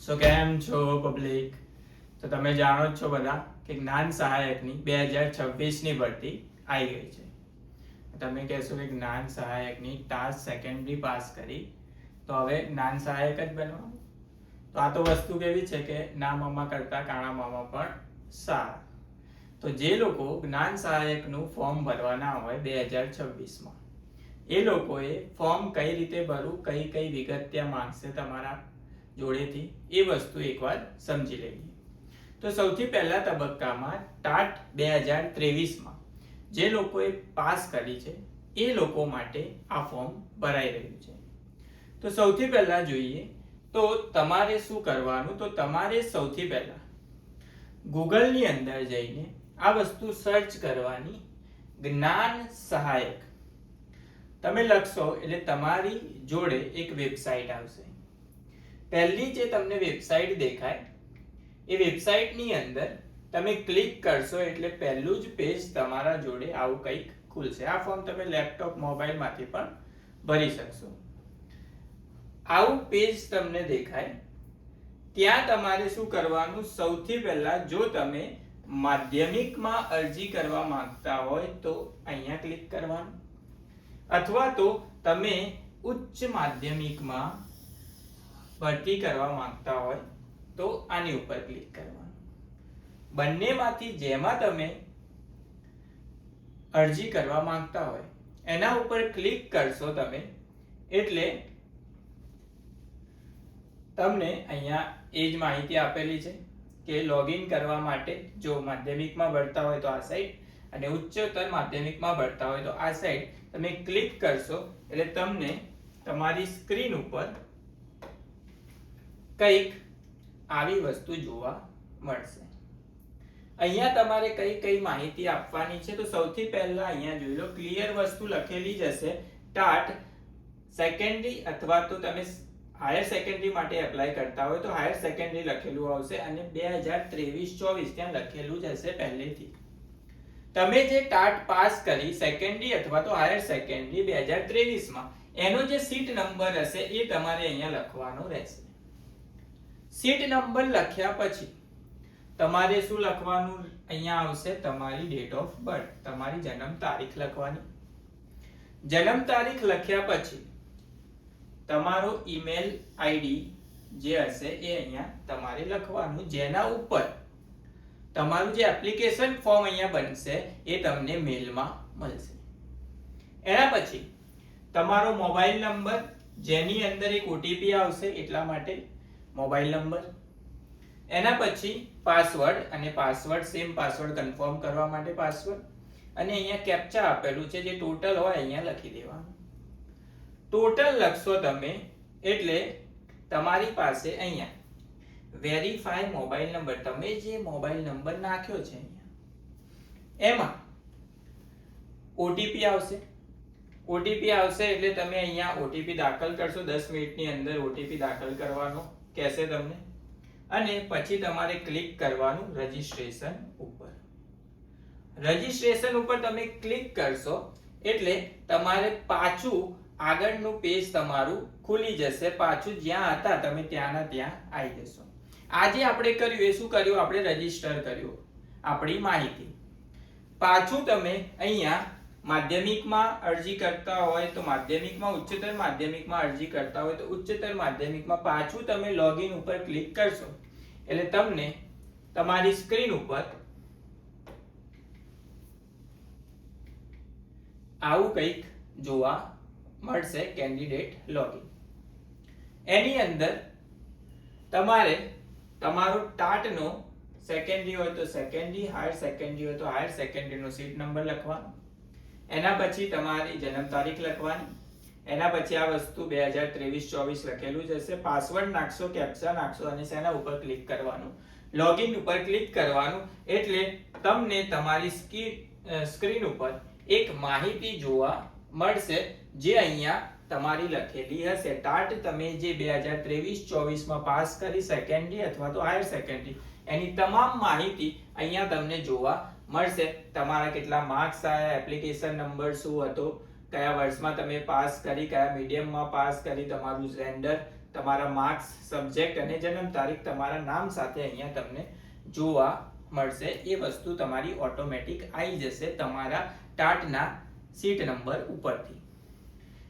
સો કેમ છો પબ્લિક? તો તમે જાણો જ છો બધા કે જ્ઞાન સહાયકની 2026ની ભરતી આવી ગઈ છે. તમે કહેશો કે જ્ઞાન સહાયકની ટાસ્ક સેકન્ડરી પાસ કરી તો હવે જ્ઞાન સહાયક જ બનવાનું. તો આ તો વસ્તુ કેવી છે કે ના મામા કરતા કાણા મામા પણ સારા. તો જે લોકો જ્ઞાન સહાયકનું ફોર્મ ભરવાના હોય 2026માં, એ લોકોએ ફોર્મ કઈ રીતે ભરવું, કઈ કઈ વિગત ત્યાં માંગશે તમારા જોડેથી, એ વસ્તુ એકવાર સમજી લઈએ. તો સૌથી પહેલા તબક્કામાં ટાટ 2023માં જે લોકોએ પાસ કરી છે એ લોકો માટે આ ફોર્મ ભરાઈ રહ્યું છે. તો સૌથી પહેલા જોઈએ તો તમારે શું કરવાનું. તો તમારે સૌથી પહેલા ગૂગલની અંદર જઈને આ વસ્તુ સર્ચ કરવાની, જ્ઞાન સહાયક તમે લખશો એટલે તમારી જોડે એક વેબસાઇટ આવશે. પહેલી જે તમને વેબસાઇટ દેખાય એ વેબસાઇટની અંદર તમે ક્લિક કરશો એટલે પહેલું જ પેજ તમારા જોડે આવું કંઈક ખુલશે. આ ફોર્મ તમે લેપટોપ મોબાઈલમાંથી પણ ભરી શકશો. આવું પેજ તમને દેખાય ત્યાં તમારે શું કરવાનું. સૌથી પહેલા જો તમે માધ્યમિકમાં અરજી કરવા માંગતા હોય તો અહીંયા ક્લિક કરવાનું, અથવા તો તમે ઉચ્ચ માધ્યમિકમાં ભરતી કરવા માંગતા હોય તો આની ઉપર ક્લિક કરવાનું. બંનેમાંથી જેમાં તમે અરજી કરવા માંગતા હોય એના ઉપર ક્લિક કરશો તમે એટલે તમને અહીંયા એ જ માહિતી આપેલી છે કે લોગિન કરવા માટે જો માધ્યમિકમાં ભરતા હોય તો આ સાઇટ અને ઉચ્ચતર માધ્યમિકમાં ભરતા હોય તો આ સાઇટ તમે ક્લિક કરશો એટલે તમને તમારી સ્ક્રીન ઉપર કંઈક આવી વસ્તુ જોવા મળશે. અહીંયા તમારે કઈ કઈ માહિતી આપવાની છે. તો સૌથી પહેલા અહીંયા જોઈ લો, ક્લિયર વસ્તુ લખેલી જ હશે. ટાટ સેકન્ડરી અથવા તો તમે હાયર સેકન્ડરી માટે એપ્લાય કરતા હોય તો હાયર સેકન્ડરી લખેલું આવશે અને 2023-24 ત્યાં લખેલું જ હશે પહેલેથી. તમે જે ટાટ પાસ કરી સેકન્ડરી અથવા તો હાયર સેકન્ડરી 2023માં એનો જે સીટ નંબર હશે એ તમારે અહીંયા લખવાનો રહેશે. સીટ નંબર લખ્યા પછી તમારે શું લખવાનું. અહીંયા આવશે તમારી ડેટ ઓફ બર્થ, તમારી જન્મ તારીખ લખવાની. જન્મ તારીખ લખ્યા પછી તમારો ઈમેલ આઈડી જે હશે એ અહીંયા તમારે લખવાનું, જેના ઉપર તમારું જે એપ્લિકેશન ફોર્મ અહીંયા બનશે એ તમને મેલમાં મળશે. એના પછી તમારો મોબાઈલ નંબર જેની અંદર એક ઓટીપી આવશે એટલા માટે મોબાઈલ નંબર. એના પછી પાસવર્ડ, અને પાસવર્ડ સેમ પાસવર્ડ કન્ફર્મ કરવા માટે પાસવર્ડ, અને અહીંયા કેપ્ચા આપેલું છે જે ટોટલ હોય અહીંયા લખી દેવાનું. ટોટલ લખશો તમે એટલે તમારી પાસે અહીંયા વેરીફાઈ મોબાઈલ નંબર, તમે જે મોબાઈલ નંબર નાખ્યો છે અહીંયા એમાં ઓટીપી આવશે. ઓટીપી આવશે એટલે તમે અહીંયા ઓટીપી દાખલ કરશો. 10 મિનિટની અંદર ઓટીપી દાખલ કરવાનો કહેશે તમને, અને પછી તમારે ક્લિક કરવાનું રજીસ્ટ્રેશન ઉપર. રજીસ્ટ્રેશન ઉપર તમે ક્લિક કરશો એટલે તમારે પાછું આગળનું પેજ તમારું ખુલી જશે. પાછું જ્યાં હતા તમે ત્યાંના ત્યાં આવી જશો. આજે આપણે કર્યું એ શું કર્યું, આપણે રજીસ્ટર કર્યું આપણી માહિતી. પાછું તમે અહીંયા માધ્યમિકમાં અરજી કરતા હોય તો માધ્યમિકમાં, ઉચ્ચતર માધ્યમિકમાં અરજી કરતા હોય તો ઉચ્ચતર માધ્યમિકમાં પાછું તમે લોગિન ઉપર ક્લિક કરશો એટલે તમને તમારી સ્ક્રીન ઉપર આવું કંઈક જોવા મળશે, કેન્ડિડેટ લોગિન. એની અંદર તમારે તમારો ટાટનો સેકન્ડરી હોય તો સેકન્ડરી, હાયર સેકન્ડરી હોય તો હાયર સેકન્ડરીનો સીટ નંબર લખવાનો. એના પછી તમારી જન્મ તારીખ લખવાની. એના પછી આ વસ્તુ 2023-24 લખેલું જ હશે. પાસવર્ડ નાખશો, કેપ્ચા નાખશો અને શેના ઉપર ક્લિક કરવાનું, લોગિન ઉપર ક્લિક કરવાનું એટલે તમને તમારી સ્ક્રીન ઉપર એક માહિતી જોવા મળશે જે અહીંયા તમારી લખેલી હશે. ટાટ તમે જે 2023-24માં પાસ કરી સેકન્ડરી અથવા તો હાયર સેકન્ડરી એની તમામ માહિતી અહીંયા તમને જોવા મળશે. તમારા કેટલા માર્ક્સ આવ્યા, એપ્લિકેશન નંબર શું હતો, કયા વર્ષમાં તમે પાસ કરી, કયા મીડિયમમાં પાસ કરી, તમારું જેન્ડર, તમારા માર્ક્સ, સબ્જેક્ટ અને જન્મ તારીખ તમારા નામ સાથે અહીંયા તમને જોવા મળશે. એ વસ્તુ તમારી ઓટોમેટિક આવી જશે તમારા ટાટના સીટ નંબર ઉપરથી.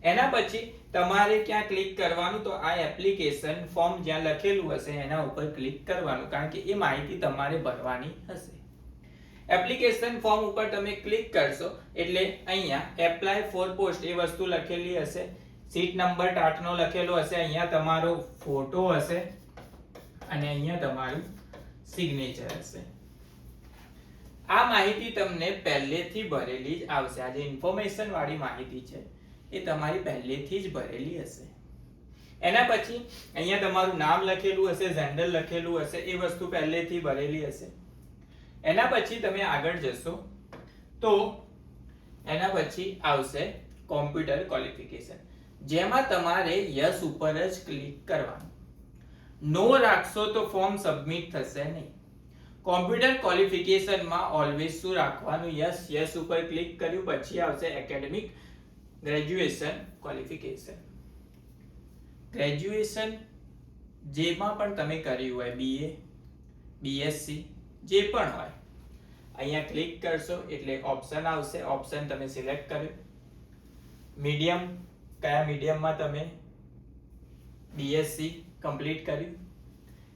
એના પછી તમારે ક્યાં ક્લિક કરવાનું, તો આ એપ્લિકેશન ફોર્મ જ્યાં લખેલું હશે એના ઉપર ક્લિક કરવાનું, કારણ કે એ માહિતી તમારે ભરવાની હશે. એપ્લિકેશન ફોર્મ ઉપર તમે ક્લિક કરશો એટલે અહીંયા એપ્લાય ફોર પોસ્ટ એ વસ્તુ લખેલી હશે, સીટ નંબર ટાટનો લખેલો હશે, અહીંયા તમારો ફોટો હશે અને અહીંયા તમારું સિગ્નેચર હશે. આ માહિતી તમને પહેલેથી ભરેલી જ આવશે. આ જે ઇન્ફોર્મેશન વાળી માહિતી છે એ તમારી પહેલેથી જ ભરેલી હશે. એના પછી અહીંયા તમારું નામ લખેલું હશે, જેન્ડર લખેલું હશે, એ વસ્તુ પહેલેથી ભરેલી હશે. એના પછી તમે આગળ જશો તો એના પછી આવશે કોમ્પ્યુટર ક્વોલિફિકેશન, જેમાં તમારે યસ ઉપર જ ક્લિક કરવાનું. નો રાખશો તો ફોર્મ સબમિટ થશે નહીં. કોમ્પ્યુટર ક્વોલિફિકેશનમાં ઓલવેઝ શું રાખવાનું, યસ. યસ ઉપર ક્લિક કર્યું પછી આવશે એકેડેમિક ગ્રેજ્યુએશન ક્વોલિફિકેશન. ગ્રેજ્યુએશન જેમાં પણ તમે કર્યું હોય, BA, BSc જે પણ હોય, અહીંયા ક્લિક કરશો એટલે ઓપ્શન આવશે. ઓપ્શન તમે સિલેક્ટ કર્યું. મીડિયમ, કયા મીડિયમમાં તમે BSc કમ્પ્લીટ કર્યું.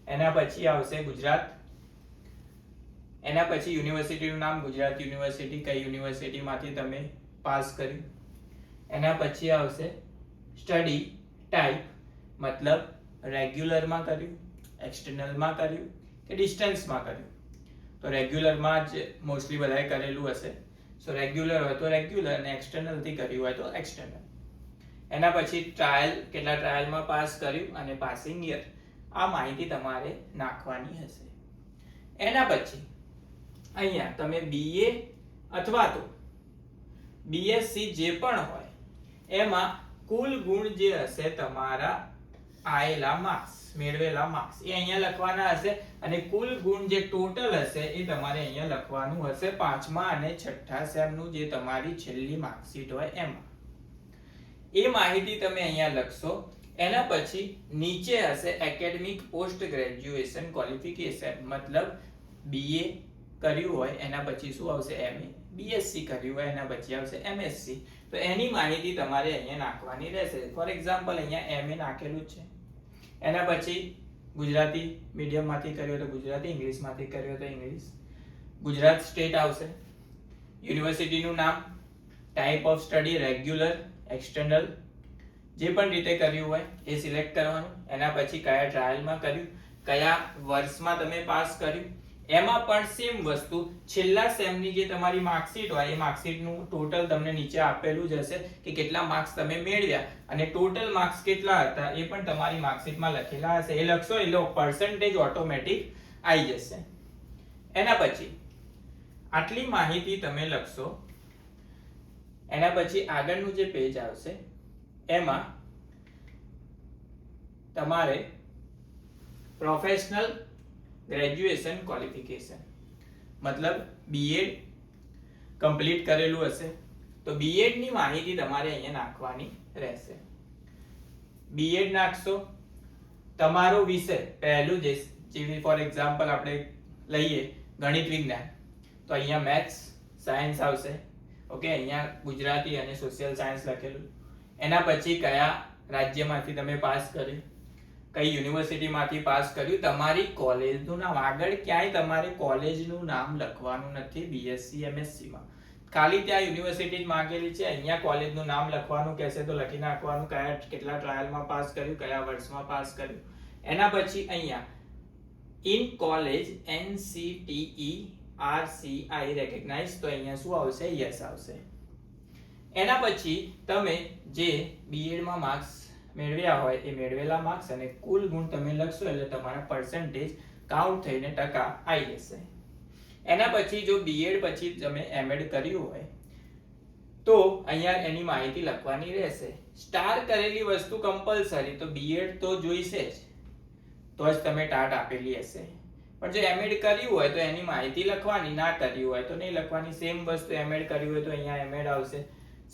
એના પછી આવશે ગુજરાત. એના પછી યુનિવર્સિટીનું નામ, ગુજરાત યુનિવર્સિટી, કઈ યુનિવર્સિટીમાંથી તમે પાસ કર્યું. એના પછી આવશે સ્ટડી ટાઈપ, મતલબ રેગ્યુલરમાં કર્યું, એક્સટર્નલમાં કર્યું કે ડિસ્ટન્સમાં કર્યું. તો રેગ્યુલરમાં જ મોસ્ટલી બધાએ કરેલું હશે. સો રેગ્યુલર હોય તો રેગ્યુલર અને એક્સટર્નલથી કર્યું હોય તો એક્સટર્નલ. એના પછી ટ્રાયલ, કેટલા ટ્રાયલમાં પાસ કર્યું અને પાસિંગ યર. આ માહિતી તમારે નાખવાની હશે. એના પછી અહીંયા તમે BA અથવા તો BSc જે પણ હોય એમાં કુલ ગુણ જે હશે તમારા આયેલા માર્ક્સ, મેળવેલા માર્ક્સ એ અહીંયા લખવાના હશે અને કુલ ગુણ જે ટોટલ હશે એ તમારે અહીંયા લખવાનું હશે 5મા અને 6થા સેમનું જે તમારી છેલ્લી માર્કશીટ હોય એમાં. એ માહિતી તમે અહીંયા લખશો. એના પછી નીચે હશે એકેડેમિક પોસ્ટ ગ્રેજ્યુએશન ક્વોલિફિકેશન, મતલબ BA કર્યું હોય એના પછી શું આવશે, MA. BSc કર્યું હોય એના પછી આવશે MSc. તો એની માહિતી તમારે અહીંયા નાખવાની રહેશે. ફોર એક્ઝામ્પલ અહીંયા MA નાખેલું છે. એના પછી ગુજરાતી મીડિયમમાંથી કર્યો તો ગુજરાતી, ઇંગ્લિશમાંથી કર્યો તો ઇંગ્લિશ. ગુજરાત સ્ટેટ આવશે, યુનિવર્સિટીનું નામ, type of study, regular, external, જે પણ રીતે કર્યું હોય એ સિલેક્ટ કરવાનું. એના પછી કયા ટ્રાયલમાં કર્યું, કયા વર્ષમાં તમે પાસ કર્યું. એમાં પણ સેમ વસ્તુ, છેલ્લા સેમની જે તમારી માર્કશીટ હોય એ માર્કશીટનું ટોટલ તમને નીચે આપેલું જ હશે કે કેટલા માર્ક્સ તમે મેળવ્યા અને ટોટલ માર્ક્સ કેટલા હતા એ પણ તમારી માર્કશીટમાં લખેલા હશે. એ લખશો એટલે પર્સન્ટેજ ઓટોમેટિક આવી જશે. એના પછી આટલી માહિતી તમે લખશો. એના પછી આગળનું જે પેજ આવશે એમાં તમારે પ્રોફેશનલ ગ્રેજ્યુએશન ક્વોલિફિકેશન, મતલબ BEd કમ્પ્લીટ કરેલું હશે તો BEd ની માહિતી તમારે અહીંયા નાખવાની રહેશે. BEd નાખશો. તમારો વિષય પહેલું જે ફોર એક્ઝામ્પલ આપણે લઈએ ગણિત વિજ્ઞાન, તો અહીંયા મેથ્સ, સાયન્સ આવશે. ઓકે, અહીંયા ગુજરાતી અને સોશિયલ સાયન્સ લખેલું. એના પછી કયા રાજ્યમાંથી તમે પાસ કર્યું, કઈ યુનિવર્સિટીમાંથી પાસ કર્યું, તમારી કોલેજનું નામ. આગળ ક્યાંય તમારે કોલેજનું નામ લખવાનું નથી BSc MSc માં, ખાલી ત્યાં યુનિવર્સિટી જ માંગેલી છે. અહીંયા કોલેજનું નામ લખવાનું કહેશે તો લખી નાખવાનું, કયા કેટલા ટ્રાયલમાં પાસ કર્યું, કયા વર્ષમાં પાસ કર્યું. એના પછી અહીંયા in college NCTE RCI recognise, તો અહીંયા શું આવશે, યસ આવશે. એના પછી તમે જે BEd માં માર્ક્સ મેળવ્યા હોય એ મેળવેલા માર્ક્સ અને કુલ ગુણ તમે લખશો એટલે તમારા પર્સન્ટેજ કાઉન્ટ થઈને ટકા આવી જશે. એના પછી જો BEd પછી તમે MAd કર્યું હોય તો અહીંયા એની માહિતી લખવાની રહેશે. સ્ટાર કરેલી વસ્તુ કમ્પલસરી, તો BEd તો જોઈશે જ, તો જ તમે ટાટ આપેલી હશે. પણ જો MAd કર્યું હોય તો એની માહિતી લખવાની, ના કર્યું હોય તો નહીં લખવાની. સેમ વસ્તુ MAd કર્યું હોય તો અહીંયા MAd આવશે,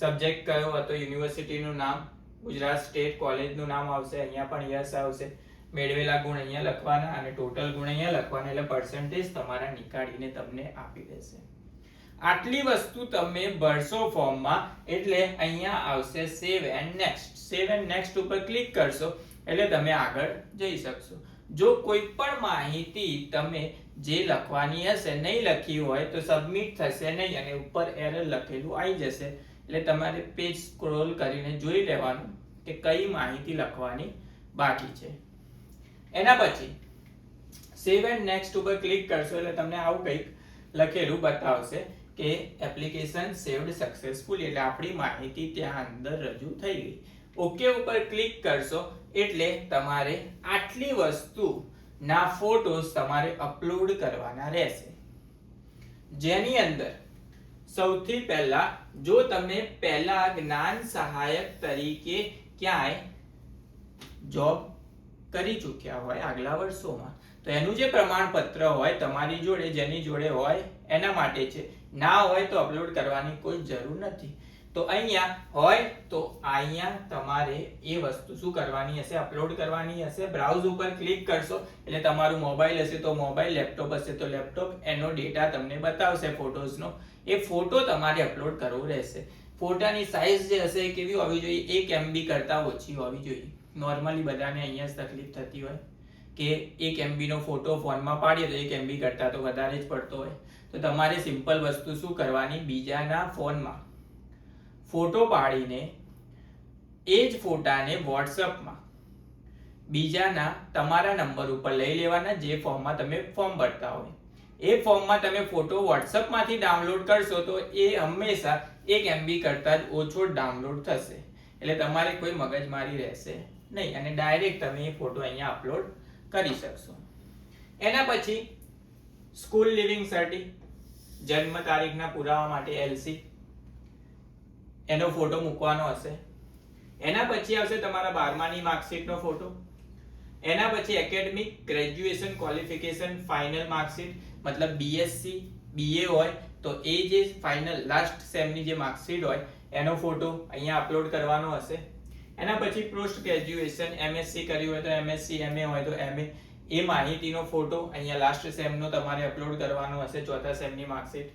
સબ્જેક્ટ કયો હતો, યુનિવર્સિટીનું નામ, ગુજરાત સ્ટેટ કોલેજનું નામ આવશે, અહીંયા પણ યસ આવશે, મેળવેલા ગુણ અહીંયા લખવાના અને ટોટલ ગુણ અહીંયા લખવાના, એટલે પર્સન્ટેજ તમારા નીકાળીને તમને આપી દેશે. આટલી વસ્તુ તમે ભરશો ફોર્મમાં એટલે અહીંયા આવશે save and next. Save and next ઉપર ક્લિક કરશો એટલે તમે આગળ જઈ શકશો. જો કોઈ પણ માહિતી તમે જે લખવાની હશે નહીં લખી હોય તો સબમિટ થશે નહીં અને ઉપર એરર લખેલું આવી જશે. એટલે તમારે પેજ સ્ક્રોલ કરીને જોઈ લેવાનું કે કઈ માહિતી લખવાની બાકી છે. એના પછી સેવ એન્ડ નેક્સ્ટ ઉપર ક્લિક કરશો એટલે તમને આવું કંઈક લખેલું બતાવશે કે એપ્લિકેશન સેવ્ડ સક્સેસફુલી, એટલે આપણી માહિતી ત્યાં અંદર રજૂ થઈ ગઈ. ઓકે ઉપર ક્લિક કરશો એટલે તમારે આટલી વસ્તુના ફોટોસ તમારે અપલોડ કરવાના રહેશે. જેની અંદર સૌથી પહેલા જો તમે પહેલા જ્ઞાન સહાયક તરીકે ક્યાંય જોબ કરી ચૂક્યા હોય આગલા વર્ષોમાં તો એનું જે પ્રમાણપત્ર હોય તમારી જોડે, જેની જોડે હોય એના માટે છે. ના હોય તો અપલોડ કરવાની કોઈ જરૂર નથી. તો અહીંયા હોય તો અહીંયા તમારે એ વસ્તુ શું કરવાની હશે, અપલોડ કરવાની હશે. બ્રાઉઝ ઉપર ક્લિક કરશો એટલે તમારું મોબાઈલ હશે તો મોબાઈલ, લેપટોપ હશે તો લેપટોપ, એનો ડેટા તમને બતાવશે ફોટોઝનો. એ ફોટો તમારે અપલોડ કરવો રહેશે. ફોટાની સાઈઝ જે હશે એ કેવી હોવી જોઈએ, 1 MB કરતાં ઓછી હોવી જોઈએ. નોર્મલી બધાને અહીંયા જ તકલીફ થતી હોય કે 1 MB નો ફોટો ફોનમાં પાડીએ તો 1 MB કરતાં તો વધારે જ પડતો હોય. તો તમારે સિમ્પલ વસ્તુ શું કરવાની, બીજાના ફોનમાં ફોટો પાડીને એ જ ફોટાને વોટ્સઅપમાં બીજાના તમારા નંબર ઉપર લઈ લેવાના, જે ફોર્મમાં તમે ફોર્મ ભરતા હોય એ ફોર્મમાં તમે ફોટો વોટ્સઅપમાંથી ડાઉનલોડ કરશો તો એ હંમેશા 1 MB કરતાં જ ઓછો ડાઉનલોડ થશે. એટલે તમારે કોઈ મગજમારી રહેશે નહીં અને ડાયરેક્ટ તમે એ ફોટો અહીંયા અપલોડ કરી શકશો. એના પછી સ્કૂલ લિવિંગ સર્ટી, જન્મ તારીખના પુરાવા માટે LC, એનો ફોટો મૂકવાનો હશે. એના પછી આવશે તમારા 12માની માર્કશીટનો ફોટો. એના પછી academic, graduation, qualification, final marksheet, મતલબ BSc, BA હોય તો એ જે ફાઇનલ લાસ્ટ સેમની જે માર્કશીટ હોય એનો ફોટો અહીંયા અપલોડ કરવાનો હશે. એના પછી પોસ્ટ ગ્રેજ્યુએશન, MSc કર્યું હોય તો MSc, MA હોય તો MA, એ માહિતીનો ફોટો અહીંયા લાસ્ટ સેમનો તમારે અપલોડ કરવાનો હશે, ચોથા સેમની માર્કશીટ.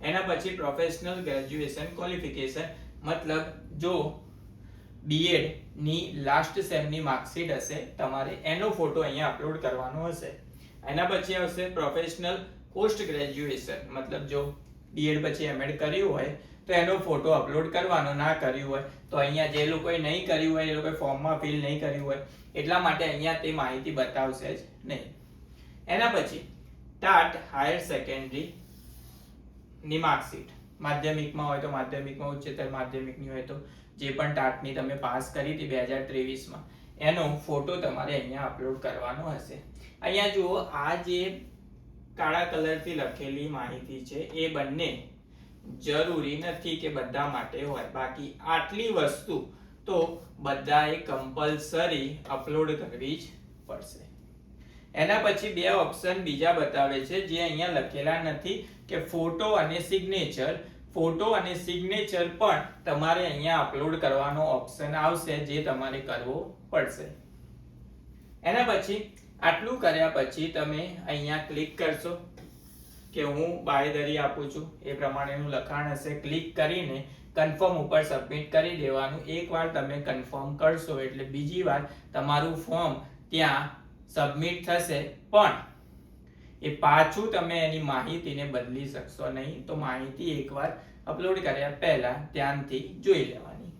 એના પછી પ્રોફેશનલ ગ્રેજ્યુએશન ક્વોલિફિકેશન, મતલબ જો B.Ed ની લાસ્ટ સેમની માર્કશીટ હશે તમારે એનો ફોટો અહીંયા અપલોડ કરવાનો હશે. એના પછી આવશે પ્રોફેશનલ પોસ્ટ ગ્રેજ્યુએશન, મતલબ જો B.Ed પછી M.Ed કર્યું હોય તો એનો ફોટો અપલોડ કરવાનો. ના કર્યું હોય તો અહીંયા જે લોકોએ નહીં કર્યું હોય એ લોકોએ ફોર્મમાં ફિલ નહીં કર્યું હોય એટલા માટે અહીંયા તે માહિતી બતાવશે જ નહીં. એના પછી ટાટ હાયર સેકન્ડરી ની માર્કશીટ, માધ્યમિકમાં હોય તો માધ્યમિકમાં, ઉચ્ચતર માધ્યમિકની હોય તો જે પણ ટાટની તમે પાસ કરી હતી 2023માં એનો ફોટો તમારે અહીંયા અપલોડ કરવાનો હશે. અહીંયા જુઓ આ જે કાળા કલરથી લખેલી માહિતી છે એ બંને જરૂરી નથી કે બધા માટે હોય, બાકી આટલી વસ્તુ તો બધાએ કમ્પલસરી અપલોડ કરવી જ પડશે. એના પછી બે ઓપ્શન બીજા બતાવે છે જે અહીંયા લખેલા નથી કે ફોટો અને સિગ્નેચર. ફોટો અને સિગ્નેચર પણ તમારે અહીંયા અપલોડ કરવાનો ઓપ્શન આવશે જે તમારે કરવો પડશે. એના પછી આટલું કર્યા પછી તમે અહીંયા ક્લિક કરશો કે હું બાંયધરી આપું છું એ પ્રમાણેનું લખાણ હશે. ક્લિક કરીને કન્ફર્મ ઉપર સબમિટ કરી દેવાનું. એકવાર તમે કન્ફર્મ કરશો એટલે બીજી વાર તમારું ફોર્મ ત્યાં સબમિટ થશે, પણ એ પાછું તમે એની માહિતીને બદલી શકશો નહીં. તો માહિતી એકવાર અપલોડ કર્યા પહેલા ધ્યાનથી જોઈ લેવાની.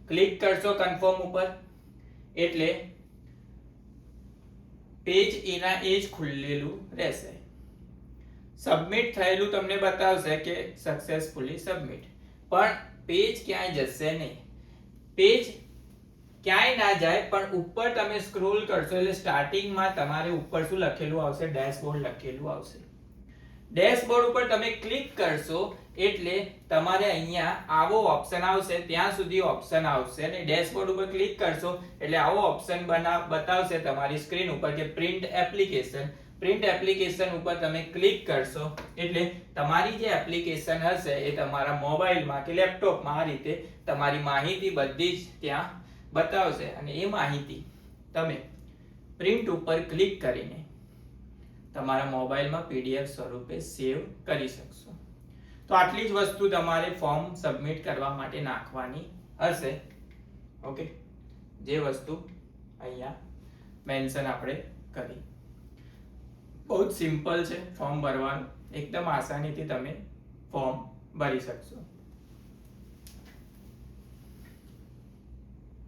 ક્લિક કરશો કન્ફર્મ ઉપર એટલે પેજ એના એ જ ખુલેલું રહેશે. સબમિટ થયેલું તમને બતાવશે કે સક્સેસફુલી સબમિટ, પણ પેજ ક્યાંય જશે નહીં. પેજ ક્યાંય ના જાય, પણ ઉપર તમે સ્ક્રોલ કરશો એટલે સ્ટાર્ટિંગમાં તમારે ઉપર શું લખેલું આવશે, ડેશબોર્ડ લખેલું આવશે. ડેશબોર્ડ ઉપર તમે ક્લિક કરશો એટલે તમારે અહીંયા આવો ઓપ્શન આવશે, ત્યાં સુધી ઓપ્શન આવશે અને ડેશબોર્ડ ઉપર ક્લિક કરશો એટલે આવો ઓપ્શન બતાવશે તમારી સ્ક્રીન ઉપર કે પ્રિન્ટ એપ્લિકેશન. પ્રિન્ટ એપ્લિકેશન ઉપર તમે ક્લિક કરશો એટલે તમારી જે એપ્લિકેશન હશે એ તમારા મોબાઈલમાં કે લેપટોપમાં આ રીતે તમારી માહિતી બધી જ ત્યાં બતાવશે અને એ માહિતી તમે પ્રિન્ટ ઉપર ક્લિક કરીને તમારા મોબાઈલમાં પીડીએફ સ્વરૂપે સેવ કરી શકશો. તો આટલી જ વસ્તુ તમારે ફોર્મ સબમિટ કરવા માટે નાખવાની હશે. ઓકે, જે વસ્તુ અહીંયા મેન્શન આપણે કરી. બહુ જ સિમ્પલ છે ફોર્મ ભરવાનું, એકદમ આસાનીથી તમે ફોર્મ ભરી શકશો.